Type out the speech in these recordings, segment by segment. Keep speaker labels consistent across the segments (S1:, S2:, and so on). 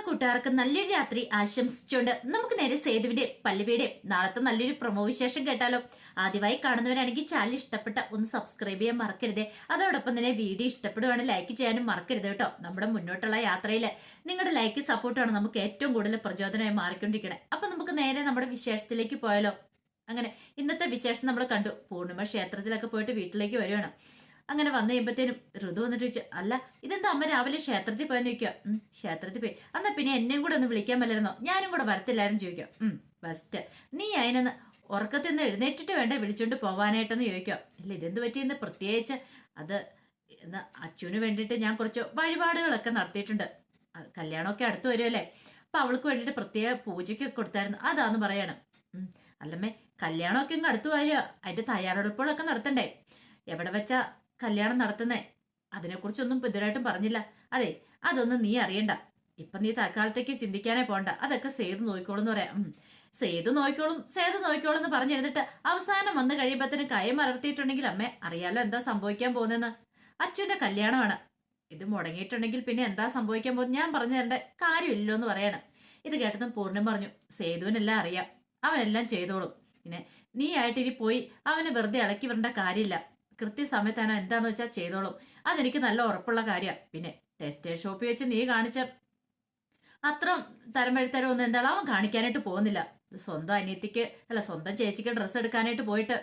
S1: കൂട്ടുകാർക്ക് നല്ലൊരു രാത്രി ആശംസിച്ചുകൊണ്ട് നമുക്ക് നേരെ സേതുവിന്റെ പല്ലവിയുടെ നാളത്തെ നല്ലൊരു പ്രൊമോ വിശേഷം കേട്ടാലോ. ആദ്യമായി കാണുന്നവരാണെങ്കിൽ ചാനൽ ഇഷ്ടപ്പെട്ട ഒന്ന് സബ്സ്ക്രൈബ് ചെയ്യാൻ മറക്കരുത്. അതോടൊപ്പം തന്നെ വീഡിയോ ഇഷ്ടപ്പെടുവാണ് ലൈക്ക് ചെയ്യാനും മറക്കരുത് കേട്ടോ. നമ്മുടെ മുന്നോട്ടുള്ള യാത്രയിൽ നിങ്ങളുടെ ലൈക്ക് സപ്പോർട്ടാണ് നമുക്ക് ഏറ്റവും കൂടുതൽ പ്രചോദനമായി മാറിക്കൊണ്ടിരിക്കണേ. അപ്പൊ നമുക്ക് നേരെ നമ്മുടെ വിശേഷത്തിലേക്ക് പോയാലോ. അങ്ങനെ ഇന്നത്തെ വിശേഷം നമ്മൾ കണ്ടു. പൂർണിമ ക്ഷേത്രത്തിലൊക്കെ പോയിട്ട് വീട്ടിലേക്ക് വരുവാണ്. അങ്ങനെ വന്നു കഴിയുമ്പത്തേനും ഋതു വന്നിട്ട് ചോദിച്ചു, അല്ല ഇതെന്താ അമ്മ രാവിലെ ക്ഷേത്രത്തിൽ പോയെന്ന് ചോദിക്കുക. ക്ഷേത്രത്തിൽ പോയി. എന്നാ പിന്നെ എന്നെയും കൂടെ ഒന്ന് വിളിക്കാൻ പറ്റില്ലെന്നോ, ഞാനും കൂടെ വരത്തില്ലായിരുന്നു ചോദിക്കാം. ഫസ്റ്റ് നീ അതിനെന്ന് ഉറക്കത്തിൽ നിന്ന് എഴുന്നേറ്റിട്ട് വേണ്ടേ വിളിച്ചോണ്ട് പോവാനായിട്ടെന്ന് ചോദിക്കുക. ഇല്ല ഇതെന്ത് പറ്റിയെന്ന് പ്രത്യേകിച്ച് അത് എന്നാ അച്ഛന് വേണ്ടിയിട്ട് ഞാൻ കുറച്ച് വഴിപാടുകളൊക്കെ നടത്തിയിട്ടുണ്ട്. കല്യാണമൊക്കെ അടുത്ത് വരുമല്ലേ, അപ്പൊ അവൾക്ക് വേണ്ടിയിട്ട് പ്രത്യേക പൂജയ്ക്ക് കൊടുത്തായിരുന്നു, അതാന്ന് പറയണം. അല്ലമ്മേ കല്യാണമൊക്കെ ഇങ്ങ് അടുത്ത് വരിക, അതിന്റെ തയ്യാറെടുപ്പുകളൊക്കെ നടത്തണ്ടേ. എവിടെ വെച്ചാ കല്യാണം നടത്തുന്നേ അതിനെക്കുറിച്ചൊന്നും ഇതുവരായിട്ടും പറഞ്ഞില്ല. അതെ അതൊന്നും നീ അറിയണ്ട. ഇപ്പൊ നീ തൽക്കാലത്തേക്ക് ചിന്തിക്കാനേ പോണ്ട, അതൊക്കെ സേതു നോക്കിക്കോളും എന്ന് പറയാം. സേതു നോക്കിക്കോളും എന്ന് പറഞ്ഞിരുന്നിട്ട് അവസാനം വന്ന് കഴിയുമ്പത്തിന് കൈ മലർത്തിയിട്ടുണ്ടെങ്കിൽ അമ്മേ അറിയാലോ എന്താ സംഭവിക്കാൻ പോകുന്നെന്ന്. അച്ഛന്റെ കല്യാണമാണ്, ഇത് മുടങ്ങിയിട്ടുണ്ടെങ്കിൽ പിന്നെ എന്താ സംഭവിക്കാൻ പോകുന്നത് ഞാൻ പറഞ്ഞു തരേണ്ട കാര്യമില്ലല്ലോ എന്ന് പറയണം. ഇത് കേട്ടതും പൂർണ്ണം പറഞ്ഞു, സേതുവിനെല്ലാം അറിയാം, അവനെല്ലാം ചെയ്തോളും. പിന്നെ നീ ആയിട്ട് ഇനി പോയി അവനെ വെറുതെ ഇളക്കി വരേണ്ട കാര്യമില്ല. കൃത്യസമയത്താണ് എന്താന്ന് വെച്ചാൽ ചെയ്തോളും, അതെനിക്ക് നല്ല ഉറപ്പുള്ള കാര്യമാണ്. പിന്നെ ടെക്സ്റ്റൈൽ ഷോപ്പിൽ വെച്ച് നീ കാണിച്ച അത്ര തരംവഴിത്തരം ഒന്നും എന്താണ് അവൻ കാണിക്കാനായിട്ട് പോകുന്നില്ല. സ്വന്തം അനിയത്തിക്ക് അല്ല സ്വന്തം ചേച്ചിക്ക് ഡ്രസ്സ് എടുക്കാനായിട്ട് പോയിട്ട്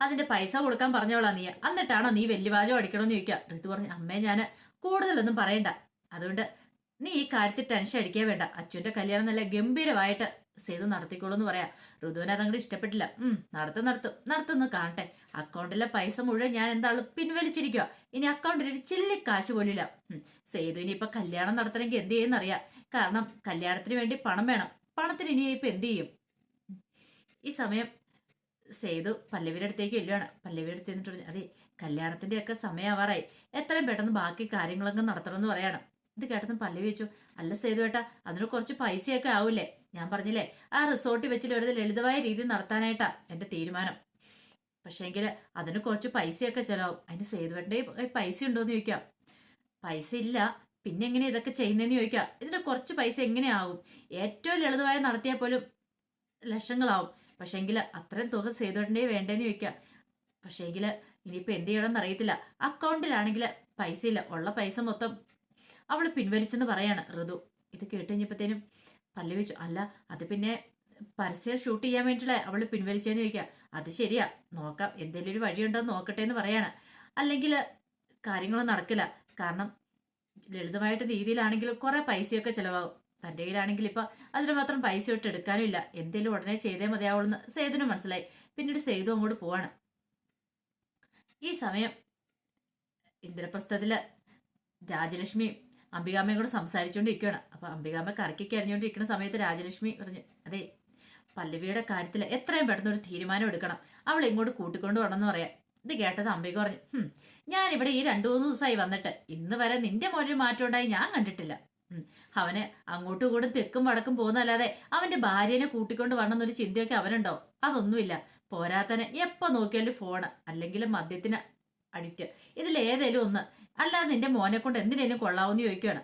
S1: അതിന്റെ പൈസ കൊടുക്കാൻ പറഞ്ഞോളാം നീ, എന്നിട്ടാണോ നീ വലിയ വാചകം അടിക്കണമെന്ന് ചോദിക്കുക. ഋതു പറഞ്ഞു, അമ്മേ ഞാൻ കൂടുതലൊന്നും പറയണ്ട, അതുകൊണ്ട് നീ ഈ കാര്യത്തിൽ ടെൻഷൻ അടിക്കാൻ വേണ്ട. അച്ഛൻ്റെ കല്യാണം നല്ല ഗംഭീരമായിട്ട് സേതു നടത്തിക്കോളൂ എന്ന് പറയാം. ഋതുവിനെ അതങ്ങോട്ട് ഇഷ്ടപ്പെട്ടില്ല. നടത്തുന്നു കാണട്ടെ. അക്കൗണ്ടിലെ പൈസ മുഴുവൻ ഞാൻ എന്താളും പിൻവലിച്ചിരിക്കുക, ഇനി അക്കൗണ്ടിൽ ഒരു ചില്ലി കാശ് പോലില്ല. സേതു ഇനിയിപ്പൊ കല്യാണം നടത്തണമെങ്കിൽ എന്ത് ചെയ്യുന്നറിയാം, കാരണം കല്യാണത്തിന് വേണ്ടി പണം വേണം. പണത്തിന് ഇനി ഇപ്പൊ എന്ത് ചെയ്യും. ഈ സമയം സേതു പല്ലവിയുടെ അടുത്തേക്ക് ഇല്ലുവാണ്. പല്ലവിയുടെ അടുത്ത് നിന്നിട്ട് പറഞ്ഞു, അതെ കല്യാണത്തിന്റെ ഒക്കെ സമയമാവാറായി, എത്രയും പെട്ടെന്ന് ബാക്കി കാര്യങ്ങളൊക്കെ നടത്തണമെന്ന് പറയാണ്. ഇത് കേട്ടതും പല്ലവി വെച്ചു, അല്ല സേതു ഏട്ടാ അതിന് കുറച്ച് പൈസയൊക്കെ ആവൂലേ. ഞാൻ പറഞ്ഞില്ലേ ആ റിസോർട്ടിൽ വെച്ചിട്ട് വെറുതെ ലളിതമായ രീതിയിൽ നടത്താനായിട്ടാ എന്റെ തീരുമാനം. പക്ഷേങ്കിൽ അതിന് കുറച്ച് പൈസയൊക്കെ ചെലവാകും. അതിന് സേതുവേട്ടൻ്റെ പൈസ ഉണ്ടോയെന്ന് ചോദിക്കാം. പൈസ ഇല്ല, പിന്നെ എങ്ങനെ ഇതൊക്കെ ചെയ്യുന്നതെന്ന് ചോദിക്കാം. ഇതിന് കുറച്ച് പൈസ എങ്ങനെയാവും, ഏറ്റവും ലളിതമായി നടത്തിയാൽ പോലും ലക്ഷങ്ങളാവും. പക്ഷേങ്കിൽ അത്രയും തുക സേതുവേട്ടൻ്റെ വേണ്ടേന്ന് ചോദിക്കാം. പക്ഷേങ്കിൽ ഇനിയിപ്പോൾ എന്ത് ചെയ്യണമെന്ന് അറിയത്തില്ല. അക്കൗണ്ടിലാണെങ്കിൽ പൈസ ഇല്ല, ഉള്ള പൈസ മൊത്തം അവള് പിൻവലിച്ചെന്ന് പറയാണ് ഋതു. ഇത് കേട്ട് കഴിഞ്ഞപ്പോഴത്തേനും പല്ലവി വെച്ചു, അല്ല അത് പിന്നെ പരസ്യം ഷൂട്ട് ചെയ്യാൻ വേണ്ടിയിട്ടല്ലേ അവള് പിൻവലിച്ചതെന്ന് ചോദിക്കാം. അത് ശരിയാ, നോക്കാം എന്തെങ്കിലും ഒരു വഴിയുണ്ടോ നോക്കട്ടെ എന്ന് പറയാണ്. അല്ലെങ്കിൽ കാര്യങ്ങളൊന്നും നടക്കില്ല, കാരണം ലളിതമായിട്ട് രീതിയിലാണെങ്കിൽ കുറെ പൈസയൊക്കെ ചിലവാകും. തൻ്റെ കയ്യിലാണെങ്കിൽ ഇപ്പൊ അതിന് മാത്രം പൈസ ഇട്ട് എടുക്കാനും ഇല്ല. എന്തേലും ഉടനെ ചെയ്തേ മതിയാവുള്ളൂ സേതുവിന് മനസ്സിലായി. പിന്നീട് സേതു അങ്ങോട്ട് പോവാണ്. ഈ സമയം ഇന്ദ്രപ്രസ്ഥത്തില് രാജലക്ഷ്മിയും അംബികാമ്മയും കൂടെ സംസാരിച്ചുകൊണ്ടിരിക്കുകയാണ്. അപ്പൊ അംബികാമ്മ കറക്കി കരിഞ്ഞുകൊണ്ടിരിക്കുന്ന സമയത്ത് രാജലക്ഷ്മി പറഞ്ഞു, അതെ പല്ലവിയുടെ കാര്യത്തിൽ എത്രയും പെട്ടെന്ന് ഒരു തീരുമാനം എടുക്കണം, അവളെ ഇങ്ങോട്ട് കൂട്ടിക്കൊണ്ട് വരണമെന്ന് പറയാം. ഇത് കേട്ടത് അംബിക പറഞ്ഞു, ഞാനിവിടെ ഈ 2-3 ദിവസമായി വന്നിട്ട് ഇന്ന് വരെ നിന്റെ മോനൊരു മാറ്റം ഉണ്ടായി ഞാൻ കണ്ടിട്ടില്ല. അവന് അങ്ങോട്ടും ഇങ്ങോട്ടും തെക്കും വടക്കും പോകുന്നല്ലാതെ അവന്റെ ഭാര്യനെ കൂട്ടിക്കൊണ്ട് വരണമെന്നൊരു ചിന്തയൊക്കെ അവനുണ്ടോ? അതൊന്നുമില്ല. പോരാത്തനെ എപ്പോ നോക്കിയാലും ഫോണ് അല്ലെങ്കിൽ മദ്യത്തിന് അഡിക്റ്റ്, ഇതിലേതേലും ഒന്ന്, അല്ലാതെ നിന്റെ മോനെ കൊണ്ട് എന്തിനേലും കൊള്ളാവെന്ന് ചോദിക്കുകയാണ്.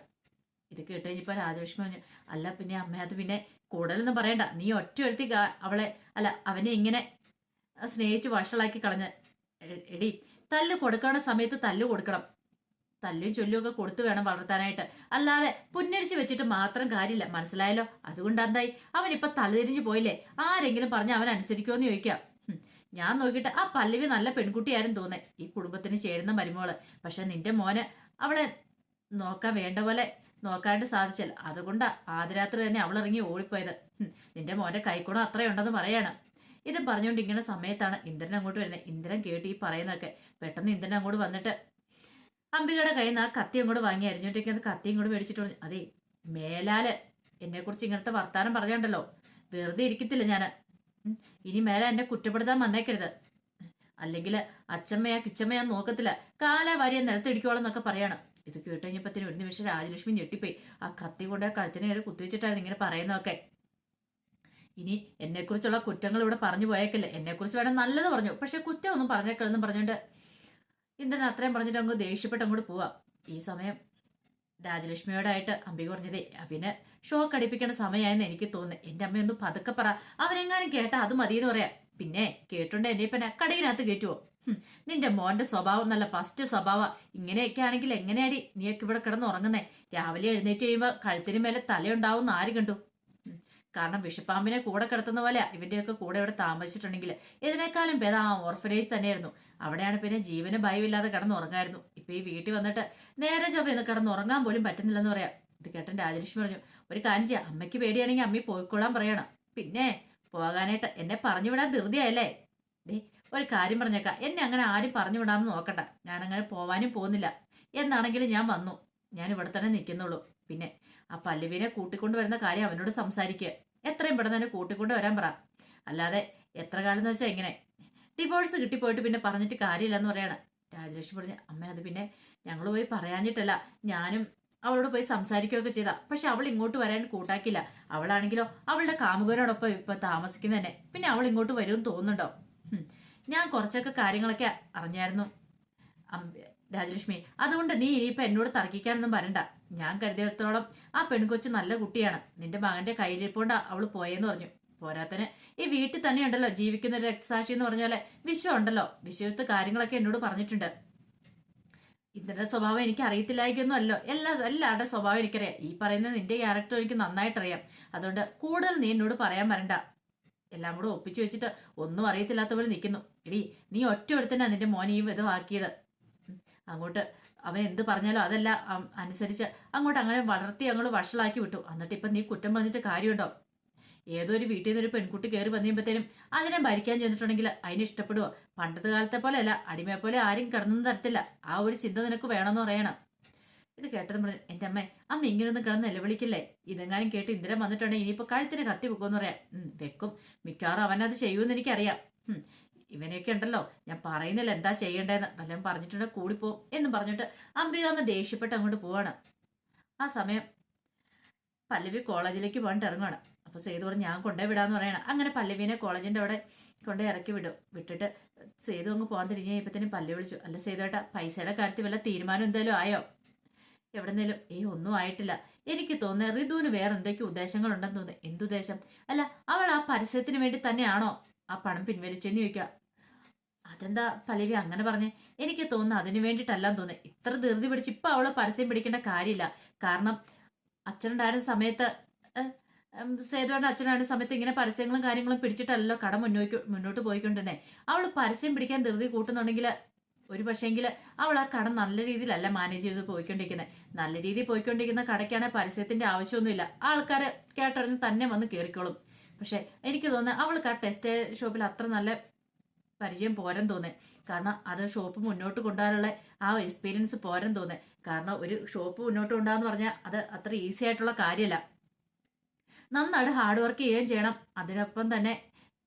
S1: ഇത് കേട്ട് കഴിഞ്ഞപ്പോ രാജലക്ഷ്മി പറഞ്ഞു, അല്ല പിന്നെ അമ്മ അത് പിന്നെ കൂടുതലൊന്നും പറയണ്ട, നീ ഒറ്റ അവളെ അല്ല അവനെ ഇങ്ങനെ സ്നേഹിച്ച് വഷളാക്കി കളഞ്ഞ്. എടി തല്ല് കൊടുക്കണ സമയത്ത് തല്ല് കൊടുക്കണം, തല്ലും ചൊല്ലും ഒക്കെ കൊടുത്തു വേണം വളർത്താനായിട്ട്, അല്ലാതെ പുന്നരിച്ച് വെച്ചിട്ട് മാത്രം കാര്യമില്ല, മനസ്സിലായല്ലോ. അതുകൊണ്ട് എന്തായി അവനിപ്പൊ തലതിരിഞ്ഞു പോയില്ലേ, ആരെങ്കിലും പറഞ്ഞ് അവൻ അനുസരിക്കുമെന്ന് ചോദിക്കാം. ഞാൻ നോക്കിയിട്ട് ആ പല്ലവി നല്ല പെൺകുട്ടിയായിരുന്നു തോന്നേ, ഈ കുടുംബത്തിന് ചേരുന്ന മരുമോള്. പക്ഷെ നിന്റെ മോന് അവളെ നോക്കാൻ വേണ്ട പോലെ നോക്കാണ്ട് സാധിച്ചല്ല, അതുകൊണ്ടാ ആദ്യരാത്രി തന്നെ അവൾ ഇറങ്ങി ഓടിപ്പോയത്. നിന്റെ മോന്റെ കൈക്കുണം അത്രയുണ്ടെന്ന് പറയാണ്. ഇത് പറഞ്ഞുകൊണ്ട് ഇങ്ങനെ സമയത്താണ് ഇന്ദ്രൻ അങ്ങോട്ട് വരുന്നത്. ഇന്ദ്രൻ കേട്ട് ഈ പറയുന്നതൊക്കെ. പെട്ടെന്ന് ഇന്ദ്രൻ അങ്ങോട്ട് വന്നിട്ട് അംബികയുടെ കയ്യിൽ നിന്ന് ആ കത്തി അങ്ങോട്ട് വാങ്ങി അരിഞ്ഞോണ്ടിരിക്കുന്ന കത്തി ഇങ്ങോട്ട് മേടിച്ചിട്ട് പറഞ്ഞു, അതെ മേലാല് എന്നെ കുറിച്ച് ഇങ്ങനത്തെ വർത്താനം പറഞ്ഞുണ്ടല്ലോ വെറുതെ ഇരിക്കത്തില്ല ഞാന്. ഇനി മേലെ എന്നെ കുറ്റപ്പെടുത്താൻ വന്നേക്കരുത്, അല്ലെങ്കിൽ അച്ഛമ്മയാ കിച്ചമ്മയാ നോക്കത്തില്ല, കാലാവാരിയെ നിലത്തിടിക്കോളം എന്നൊക്കെ പറയണം. ഇത് കേട്ട് കഴിഞ്ഞപ്പത്തിന് ഒരു നിമിഷം രാജലക്ഷ്മി ഞെട്ടിപ്പോയി. ആ കത്തി കൊണ്ട് ആ കഴുത്തിന് കയറി കുത്തിവെച്ചിട്ടാണ് ഇങ്ങനെ പറയുന്നതൊക്കെ. ഇനി എന്നെക്കുറിച്ചുള്ള കുറ്റങ്ങൾ ഇവിടെ പറഞ്ഞു പോയേക്കല്ലേ, എന്നെക്കുറിച്ച് വേണം നല്ലത് പറഞ്ഞു, പക്ഷെ കുറ്റം ഒന്നും പറഞ്ഞേക്കല്ലെന്നും പറഞ്ഞുകൊണ്ട് ഇന്ദ്രൻ അത്രയും പറഞ്ഞിട്ട് അങ്ങ് ദേഷ്യപ്പെട്ട് അങ്ങോട്ട് പോവാം. ഈ സമയം രാജലക്ഷ്മിയോടായിട്ട് അമ്പി പറഞ്ഞതേ പിന്നെ ഷോക്ക് അടിപ്പിക്കേണ്ട സമയമായെന്ന് എനിക്ക് തോന്നുന്നു. എന്റെ അമ്മയൊന്ന് പതുക്കെ പറ, അവനെങ്ങാനും കേട്ടാ അത് മതിയെന്ന് പറയാം. പിന്നെ കേട്ടുകൊണ്ട് എന്നെ ഇപ്പൊ കടയിനകത്ത് കയറ്റുവോ? നിന്റെ മോന്റെ സ്വഭാവം നല്ല ഫസ്റ്റ് സ്വഭാവ. ഇങ്ങനെയൊക്കെ ആണെങ്കിൽ എങ്ങനെയാടി നീയൊക്കെ ഇവിടെ കിടന്ന് ഉറങ്ങുന്നേ? രാവിലെ എഴുന്നേറ്റ് കഴിയുമ്പോ കഴുത്തിന് മേലെ തലയുണ്ടാവും ആര് കണ്ടു? കാരണം വിഷപ്പാമ്പിനെ കൂടെ കിടത്തുന്ന പോലെ ഇവന്റെയൊക്കെ കൂടെ ഇവിടെ താമസിച്ചിട്ടുണ്ടെങ്കിൽ ഇതിനേക്കാളും ഭേദം ആ ഓർഫനേജ് തന്നെയായിരുന്നു. അവിടെയാണ് പിന്നെ ജീവന് ഭയമില്ലാതെ കിടന്നുറങ്ങായിരുന്നു. ഇപ്പൊ ഈ വീട്ടിൽ വന്നിട്ട് നേരെ ചൊവ്വന്ന് കിടന്നുറങ്ങാൻ പോലും പറ്റുന്നില്ലെന്ന് പറയാം. ഇത് കേട്ടൻ രാജലക്ഷ്മി പറഞ്ഞു, ഒരു കാര്യം ചെയ്യാം, അമ്മയ്ക്ക് പേടിയാണെങ്കിൽ അമ്മി പോയിക്കൊള്ളാൻ പറയണം. പിന്നെ പോകാനായിട്ട് എന്നെ പറഞ്ഞു വിടാൻ ധൃതിയായല്ലേ? ദേ ഒരു കാര്യം പറഞ്ഞേക്കാം, എന്നെ അങ്ങനെ ആരും പറഞ്ഞു വിടാമെന്ന് നോക്കണ്ട. ഞാൻ അങ്ങനെ പോവാനും പോകുന്നില്ല. എന്നാണെങ്കിലും ഞാൻ വന്നു, ഞാൻ ഇവിടെ തന്നെ നിൽക്കുന്നുള്ളൂ. പിന്നെ ആ പല്ലുവിനെ കൂട്ടിക്കൊണ്ട് വരുന്ന കാര്യം അവനോട് സംസാരിക്കുക. എത്രയും പെട്ടെന്ന് തന്നെ കൂട്ടിക്കൊണ്ട് വരാൻ പറ. അല്ലാതെ എത്ര കാലം എന്ന് വെച്ചാൽ ഇങ്ങനെ ഡിവോഴ്സ് കിട്ടിപ്പോയിട്ട് പിന്നെ പറഞ്ഞിട്ട് കാര്യമില്ലെന്ന് പറയാണ്. രാജലക്ഷ്മി പറഞ്ഞു, അമ്മ അത് പിന്നെ ഞങ്ങൾ പോയി പറയാഞ്ഞിട്ടല്ല, ഞാനും അവളോട് പോയി സംസാരിക്കുകയൊക്കെ ചെയ്താ. പക്ഷെ അവൾ ഇങ്ങോട്ട് വരാൻ കൂട്ടാക്കില്ല. അവളാണെങ്കിലോ അവളുടെ കാമുകനോടൊപ്പം ഇപ്പൊ താമസിക്കുന്ന തന്നെ. പിന്നെ അവൾ ഇങ്ങോട്ട് വരുമെന്ന് തോന്നുന്നുണ്ടോ? ഞാൻ കുറച്ചൊക്കെ കാര്യങ്ങളൊക്കെ അറിഞ്ഞായിരുന്നു രാജലക്ഷ്മി. അതുകൊണ്ട് നീ ഇനിയിപ്പൊ എന്നോട് തർക്കിക്കാനൊന്നും വരണ്ട. ഞാൻ കരുതിയിടത്തോളം ആ പെൺകൊച്ച് നല്ല കുട്ടിയാണ്. നിന്റെ മകന്റെ കയ്യിലിരിപ്പോണ്ട അവള് പോയെന്ന് പറഞ്ഞു. പോരാത്തന് ഈ വീട്ടിൽ തന്നെ ഉണ്ടല്ലോ ജീവിക്കുന്ന ഒരു രക്തസാക്ഷി എന്ന് പറഞ്ഞ പോലെ വിശ്വം ഉണ്ടല്ലോ. വിശ്വത്ത് കാര്യങ്ങളൊക്കെ എന്നോട് പറഞ്ഞിട്ടുണ്ട്. ഇതിന്റെ സ്വഭാവം എനിക്ക് അറിയത്തില്ലായിരിക്കൊന്നും അല്ലോ. എല്ലാവരുടെ സ്വഭാവം എനിക്കറിയാം. ഈ പറയുന്ന നിന്റെ ക്യാരക്ടർ എനിക്ക് നന്നായിട്ടറിയാം. അതുകൊണ്ട് കൂടുതൽ നീ എന്നോട് പറയാൻ വരണ്ട. എല്ലാം കൂടെ ഒപ്പിച്ചു വെച്ചിട്ട് ഒന്നും അറിയത്തില്ലാത്ത പോലെ നിൽക്കുന്നു. എടി നീ ഒറ്റ ഒരുത്തന്നെ നിന്റെ മോനെയും ഇതുമാക്കിയത്. അങ്ങോട്ട് അവൻ എന്ത് പറഞ്ഞാലോ അതെല്ലാം അനുസരിച്ച് അങ്ങോട്ട് അങ്ങനെ വളർത്തി അങ്ങോട്ട് വഷളാക്കി വിട്ടു. എന്നിട്ട് ഇപ്പൊ നീ കുറ്റം പറഞ്ഞിട്ട് കാര്യമുണ്ടോ? ഏതോ ഒരു വീട്ടിൽ നിന്ന് ഒരു പെൺകുട്ടി കയറി വന്നുമ്പോഴത്തേനും അതിനെ ഭരിക്കാൻ ചെന്നിട്ടുണ്ടെങ്കിൽ അതിന് ഇഷ്ടപ്പെടുവോ? പണ്ടത്തെ കാലത്തെ പോലെ അല്ല, അടിമയെ പോലെ ആരും കിടന്നു തരത്തില്ല. ആ ഒരു ചിന്ത നിനക്ക് വേണമെന്ന് പറയണം. ഇത് കേട്ടതും പറഞ്ഞു, എന്റെ അമ്മ ഇങ്ങനൊന്നും കിടന്ന് നിലവിളിക്കില്ലേ? ഇതെങ്ങാനും കേട്ട് ഇന്ദ്രൻ വന്നിട്ടുണ്ടെങ്കിൽ ഇനിയിപ്പോ കഴുത്തിന് കത്തി വെക്കുമെന്ന് പറയാം. വെക്കും, മിക്കവാറും അവനത് ചെയ്യുമെന്ന് എനിക്കറിയാം. ഇവനെയൊക്കെ ഉണ്ടല്ലോ, ഞാൻ പറയുന്നില്ല എന്താ ചെയ്യണ്ടേന്ന്. വല്ലതും പറഞ്ഞിട്ടുണ്ടെ കൂടിപ്പോവും എന്നും പറഞ്ഞിട്ട് അംബികാമ്മ ദേഷ്യപ്പെട്ട് അങ്ങോട്ട് പോവാണ്. ആ സമയം പല്ലവി കോളേജിലേക്ക് പോകാൻ ഇറങ്ങുവാണ്. അപ്പൊ സേതു പറഞ്ഞു, ഞാൻ കൊണ്ടേ വിടാന്ന് പറയണം. അങ്ങനെ പല്ലവിനെ കോളേജിന്റെ അവിടെ കൊണ്ടേ ഇറക്കി വിട്ടിട്ട് സേതു അങ്ങ് പോകാൻ തിരിഞ്ഞു കഴിയുമ്പത്തേനും പല്ലവി വിളിച്ചു, അല്ല സേതുവേട്ടാ, പൈസയുടെ കാര്യത്തിൽ വല്ല തീരുമാനം എന്തായാലും ആയോ? എവിടെന്നേലും ഒന്നും ആയിട്ടില്ല. എനിക്ക് തോന്നുന്നത് ഋതുവിന് വേറെ എന്തൊക്കെ ഉദ്ദേശങ്ങളുണ്ടെന്ന് തോന്നുന്നു. എന്തുദ്ദേശം? അല്ല, അവൾ ആ പരസ്യത്തിന് വേണ്ടി തന്നെയാണോ ആ പണം പിൻവലിച്ചെന്ന് ചോദിക്കുക. അതെന്താ പല്ലവി അങ്ങനെ പറഞ്ഞേ? എനിക്ക് തോന്നുന്നു അതിനു വേണ്ടിയിട്ടല്ലാന്ന് തോന്നുന്നു. ഇത്ര ധൃതി പിടിച്ച് ഇപ്പൊ അവള് പരസ്യം പിടിക്കേണ്ട കാര്യമില്ല. കാരണം അച്ഛനുണ്ടായിരുന്ന സമയത്ത് സേതുവേട്ടൻ അച്ഛനുണ്ടായിരുന്ന സമയത്ത് ഇങ്ങനെ പരസ്യങ്ങളും കാര്യങ്ങളും പിടിച്ചിട്ടല്ലോ കട മുന്നോട്ട് പോയിക്കൊണ്ടിരുന്നേ. അവള് പരസ്യം പിടിക്കാൻ ധൃതി കൂട്ടുന്നുണ്ടെങ്കിൽ ഒരു പക്ഷേങ്കിൽ അവൾ ആ കട നല്ല രീതിയിലല്ല മാനേജ് ചെയ്ത് പോയിക്കൊണ്ടിരിക്കുന്നത്. നല്ല രീതിയിൽ പോയിക്കൊണ്ടിരിക്കുന്ന കടയ്ക്കാണ് പരസ്യത്തിന്റെ ആവശ്യമൊന്നുമില്ല. ആൾക്കാര് കേട്ടറിഞ്ഞ് തന്നെ വന്ന് കയറിക്കോളും. പക്ഷെ എനിക്ക് തോന്നുന്നത് അവൾക്ക് ആ ടെക്സ്റ്റൈൽ ഷോപ്പിൽ അത്ര നല്ല പരിചയം പോരാൻ തോന്നേ. കാരണം അത് ഷോപ്പ് മുന്നോട്ട് കൊണ്ടുപോകാനുള്ള ആ എക്സ്പീരിയൻസ് പോരാൻ തോന്നേ. കാരണം ഒരു ഷോപ്പ് മുന്നോട്ട് കൊണ്ടുപോകാന്ന് പറഞ്ഞാൽ അത് അത്ര ഈസി ആയിട്ടുള്ള കാര്യമല്ല. നന്നായിട്ട് ഹാർഡ് വർക്ക് ചെയ്യുകയും ചെയ്യണം. അതിനൊപ്പം തന്നെ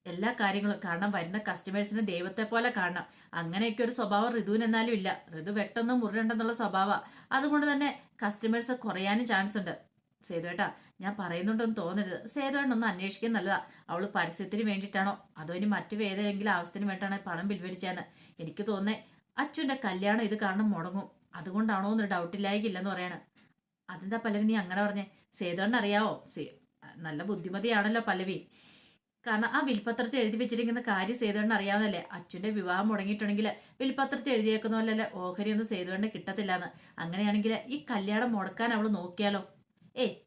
S1: എല്ലാ കാര്യങ്ങളും, കാരണം വരുന്ന കസ്റ്റമേഴ്സിനെ ദൈവത്തെ പോലെ കാണണം. അങ്ങനെയൊക്കെ ഒരു സ്വഭാവം ഋതുവിന് എന്നാലും ഇല്ല. ഋതു വെട്ടൊന്നും മുറിയുണ്ടെന്നുള്ള സ്വഭാവമാണ്. അതുകൊണ്ട് തന്നെ കസ്റ്റമേഴ്സ് കുറയാനും ചാൻസ് ഉണ്ട്. സേതുവേട്ടാ, ഞാൻ പറയുന്നുണ്ടെന്ന് തോന്നരുത്. സേതുവേട്ടനൊന്ന് അന്വേഷിക്കാൻ നല്ലതാ. അവള് പരസ്യത്തിന് വേണ്ടിയിട്ടാണോ അതോ ഇനി മറ്റു ഏതെങ്കിലും ആവശ്യത്തിന് വേണ്ടിയിട്ടാണ് പണം പിൻവലിച്ചതെന്ന്. എനിക്ക് തോന്നേ അച്ഛൻ്റെ കല്യാണം ഇത് കാരണം മുടങ്ങും, അതുകൊണ്ടാണോ എന്നൊരു ഡൗട്ടില്ലായില്ലെന്ന് പറയാണ്. അതെന്താ പല്ലവി നീ അങ്ങനെ പറഞ്ഞേ? സേതുവേട്ടൻ അറിയാവോ? നല്ല ബുദ്ധിമതിയാണല്ലോ പല്ലവി. കാരണം ആ വിൽപത്രത്തിൽ എഴുതി വെച്ചിരിക്കുന്ന കാര്യം സേതുവേട്ടൻ അറിയാവുന്നല്ലേ. അച്ഛൻ്റെ വിവാഹം മുടങ്ങിയിട്ടുണ്ടെങ്കിൽ വിൽപത്രത്തിൽ എഴുതിയേക്കുന്ന പോലെയല്ല ഓഹരി ഒന്നും സേതുവേട്ടന് കിട്ടത്തില്ലാന്ന്. അങ്ങനെയാണെങ്കിൽ ഈ കല്യാണം മുടക്കാൻ അവൾ നോക്കിയാലോ?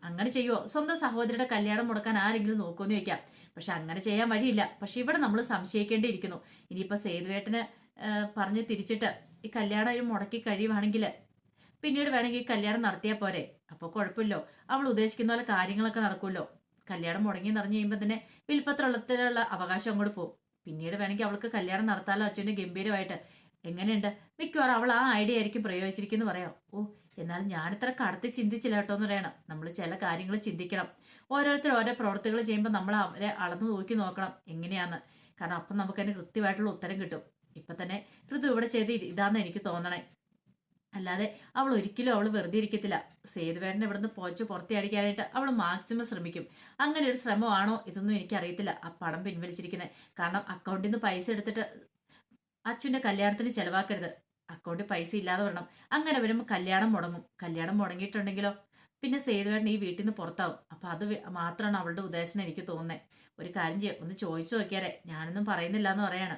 S1: അങ്ങനെ ചെയ്യുവോ? സ്വന്തം സഹോദരിയുടെ കല്യാണം മുടക്കാൻ ആരെങ്കിലും നോക്കുമെന്ന് ചോദിക്കാം. പക്ഷെ അങ്ങനെ ചെയ്യാൻ വഴിയില്ല. പക്ഷെ ഇവിടെ നമ്മൾ സംശയിക്കേണ്ടിയിരിക്കുന്നു. ഇനിയിപ്പോ സേതുവേട്ടന് പറഞ്ഞ് തിരിച്ചിട്ട് ഈ കല്യാണം മുടക്കി കഴിയുവാണെങ്കിൽ പിന്നീട് വേണമെങ്കിൽ ഈ കല്യാണം നടത്തിയാൽ പോരെ? അപ്പോൾ കുഴപ്പമില്ലോ, അവൾ ഉദ്ദേശിക്കുന്ന പോലെ കാര്യങ്ങളൊക്കെ നടക്കുമല്ലോ. കല്യാണം മുടങ്ങി നിറഞ്ഞു കഴിയുമ്പോൾ തന്നെ വിൽപ്പത്രത്തിലുള്ള അവകാശം അങ്ങോട്ട് പോകും. പിന്നീട് വേണമെങ്കിൽ അവൾക്ക് കല്യാണം നടത്താലോ അച്ഛൻ്റെ ഗംഭീരമായിട്ട്. എങ്ങനെയുണ്ട്? മിക്കവാറും അവൾ ആ ഐഡിയ ആയിരിക്കും പ്രയോഗിച്ചിരിക്കുന്നു പറയാം. എന്നാലും ഞാനിത്ര കടത്തി ചിന്തിച്ചില്ല കേട്ടോ എന്ന് പറയണം. നമ്മൾ ചില കാര്യങ്ങൾ ചിന്തിക്കണം. ഓരോരുത്തർ ഓരോ പ്രവർത്തികൾ ചെയ്യുമ്പോൾ നമ്മൾ അവരെ അളന്നു നോക്കി നോക്കണം എങ്ങനെയാന്ന്. കാരണം അപ്പം നമുക്ക് അതിന് കൃത്യമായിട്ടുള്ള ഉത്തരം കിട്ടും. ഇപ്പൊ തന്നെ ഋതു ഇവിടെ ചെയ്ത് ഇതാന്ന് എനിക്ക് തോന്നണേ. അല്ലാതെ അവൾ ഒരിക്കലും അവൾ വെറുതെ ഇരിക്കത്തില്ല. സേതുവേട്ടനെ ഇവിടുന്ന് പോച്ച് പുറത്തിയടിക്കാനായിട്ട് അവൾ മാക്സിമം ശ്രമിക്കും. അങ്ങനെ ഒരു ശ്രമമാണോ ഇതൊന്നും എനിക്കറിയത്തില്ല. ആ പണം പിൻവലിച്ചിരിക്കുന്നത് കാരണം അക്കൗണ്ടിൽ നിന്ന് പൈസ എടുത്തിട്ട് അച്ഛൻ്റെ കല്യാണത്തിന് ചെലവാക്കരുത്. അക്കൗണ്ടിൽ പൈസ ഇല്ലാതെ വരണം. അങ്ങനെ വരുമ്പോൾ കല്യാണം മുടങ്ങും. കല്യാണം മുടങ്ങിയിട്ടുണ്ടെങ്കിലോ പിന്നെ സേതുവേട്ടൻ ഈ വീട്ടിൽ നിന്ന് പുറത്താവും. അപ്പൊ അത് മാത്രമാണ് അവളുടെ ഉദ്ദേശം എന്ന് എനിക്ക് തോന്നുന്നത്. ഒരു കാര്യം ചെയ്യാം, ഒന്ന് ചോദിച്ചു നോക്കിയാലേ. ഞാനൊന്നും പറയുന്നില്ല എന്ന് പറയാണ്.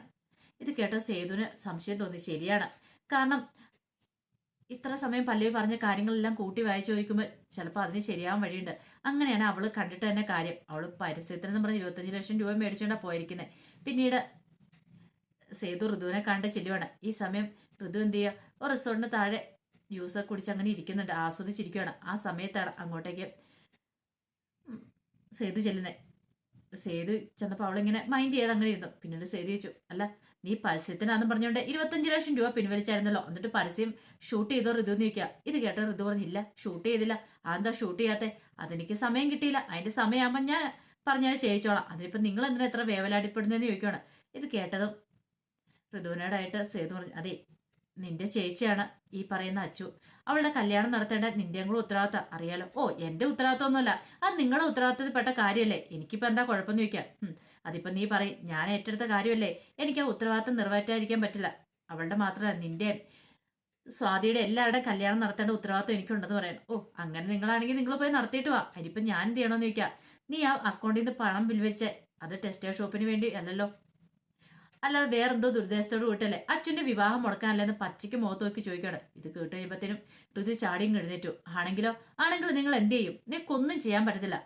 S1: ഇത് കേട്ടോ സേതുവിന് സംശയം തോന്നി. ശരിയാണ്. കാരണം ഇത്ര സമയം പല്ലവി പറഞ്ഞ കാര്യങ്ങളെല്ലാം കൂട്ടി വായിച്ചു ചോദിക്കുമ്പോൾ ചിലപ്പോൾ അതിന് ശരിയാവാൻ വഴിയുണ്ട്. അങ്ങനെയാണ് അവള് കണ്ടിട്ട് തന്നെ കാര്യം. അവള് പരസ്യത്തിനെന്ന് പറഞ്ഞ് 25 ലക്ഷം രൂപ മേടിച്ചോണ്ടാ പോയിരിക്കുന്നത്. പിന്നീട് സേതു ഋതുവിനെ കണ്ട് ചെല്ലുവാണ്. ഈ സമയം ഋതു എന്ത് ചെയ്യുക, ഒരു റിസോർട്ടിന് താഴെ ജ്യൂസൊക്കെ കുടിച്ച് അങ്ങനെ ഇരിക്കുന്നുണ്ട്, ആസ്വദിച്ചിരിക്കുകയാണ്. ആ സമയത്താണ് അങ്ങോട്ടേക്ക് സേതു ചെല്ലുന്നത്. സേതു ചെന്നപ്പോൾ അവളിങ്ങനെ മൈൻഡ് ചെയ്ത് അങ്ങനെ ഇരുന്നു. പിന്നീട് സേതു ചോദിച്ചു, അല്ല നീ പരസ്യത്തിനാന്ന് പറഞ്ഞുകൊണ്ട് 25 ലക്ഷം രൂപ പിൻവലിച്ചായിരുന്നല്ലോ, എന്നിട്ട് പരസ്യം ഷൂട്ട് ചെയ്തോ ഋതു എന്ന് ചോദിക്കുക. ഇത് കേട്ടോ ഋതു പറഞ്ഞില്ല, ഷൂട്ട് ചെയ്തില്ല. അതെന്താ ഷൂട്ട് ചെയ്യാത്തെ? അതെനിക്ക് സമയം കിട്ടിയില്ല, അതിന്റെ സമയമാകുമ്പോൾ ഞാൻ പറഞ്ഞാൽ ചെയ്യിച്ചോളാം. അതിനിപ്പം നിങ്ങൾ എന്തിനാ എത്ര വേവലാടിപ്പെടുന്നതെന്ന് ചോദിക്കുകയാണ്. ഇത് കേട്ടതും ഋതുവിനോടായിട്ട് സേതു പറഞ്ഞു, അതെ നിന്റെ ചേച്ചിയാണ് ഈ പറയുന്ന അച്ചു. അവളുടെ കല്യാണം നടത്തേണ്ട നിന്റെയും കൂടെ ഉത്തരവാദിത്തം അറിയാലോ. ഓ എന്റെ ഉത്തരവാദിത്തമൊന്നുമല്ല, അത് നിങ്ങളുടെ ഉത്തരവാദിത്തത്തിൽപ്പെട്ട കാര്യമല്ലേ. എനിക്കിപ്പോ എന്താ കുഴപ്പമെന്ന് ചോദിക്കാം. അതിപ്പോ നീ പറയും, ഞാൻ ഏറ്റെടുത്ത കാര്യമല്ലേ, എനിക്ക് ആ ഉത്തരവാദിത്തം നിറവേറ്റാതിരിക്കാൻ പറ്റില്ല. അവളുടെ മാത്രമല്ല നിന്റെ സ്വാതിയുടെ എല്ലാവരുടെയും കല്യാണം നടത്തേണ്ട ഉത്തരവാദിത്തം എനിക്കുണ്ടെന്ന് പറയാൻ. ഓ അങ്ങനെ നിങ്ങളാണെങ്കിൽ നിങ്ങൾ പോയി നടത്തിയിട്ട് വാ, അതിനിപ്പോ ഞാൻ എന്ത് ചെയ്യണമെന്ന് ചോദിക്കാം. നീ ആ അക്കൗണ്ടിൽ നിന്ന് പണം പിൻവലിച്ച് അത് ടെക്സ്റ്റൈൽ ഷോപ്പിന് വേണ്ടി അല്ലല്ലോ, അല്ലാതെ വേറെന്തോ ദുരുദ്ദേശത്തോട് കൂട്ടല്ലേ അച്ഛന്റെ വിവാഹം മുടക്കാനല്ലെന്ന് പച്ചയ്ക്ക് മുഖത്ത് നോക്കി ചോദിക്കണം. ഇത് കേട്ട് കഴിയുമ്പത്തേനും ഋതു ചാടിയും എഴുന്നേറ്റു. ആണെങ്കിലോ നിങ്ങൾ എന്ത് ചെയ്യും? നിനക്കൊന്നും ചെയ്യാൻ പറ്റത്തില്ല.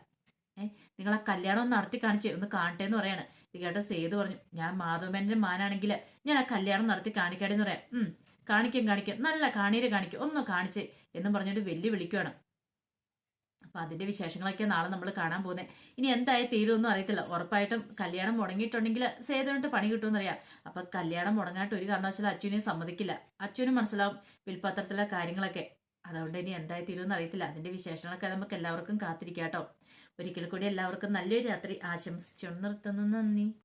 S1: നിങ്ങൾ ആ കല്യാണം ഒന്ന് നടത്തി കാണിച്ചേ, ഒന്ന് കാണട്ടെ എന്ന് പറയാണ്. ഇത് കേട്ട സേതു പറഞ്ഞു, ഞാൻ മാധവന്റെ മാനാണെങ്കിൽ ഞാൻ ആ കല്യാണം നടത്തി കാണിക്കാടെന്ന് പറയാം. കാണിക്കും നല്ല കാണീര് കാണിക്കും, ഒന്ന് കാണിച്ചേ എന്നും പറഞ്ഞിട്ട് വിളിക്കുകയാണ്. അപ്പൊ അതിന്റെ വിശേഷങ്ങളൊക്കെ നാളെ നമ്മൾ കാണാൻ പോകുന്നത്. ഇനി എന്തായി തീരുമെന്നും അറിയത്തില്ല. ഉറപ്പായിട്ടും കല്യാണം മുടങ്ങിയിട്ടുണ്ടെങ്കിൽ സേതുവിട്ട് പണി കിട്ടുമെന്നറിയാം. അപ്പൊ കല്യാണം മുടങ്ങാട്ട് ഒരു കാരണവശാലും അച്ഛനെയും സമ്മതിക്കില്ല. അച്ഛനും മനസ്സിലാവും വിൽപ്പത്രത്തിലെ കാര്യങ്ങളൊക്കെ. അതുകൊണ്ട് ഇനി എന്തായി തീരുമെന്ന് അറിയത്തില്ല. അതിന്റെ വിശേഷങ്ങളൊക്കെ നമുക്ക് എല്ലാവർക്കും കാത്തിരിക്കാം കേട്ടോ. ഒരിക്കൽ കൂടി എല്ലാവർക്കും നല്ലൊരു രാത്രി ആശംസിച്ചു നിർത്തുന്നു. നന്ദി.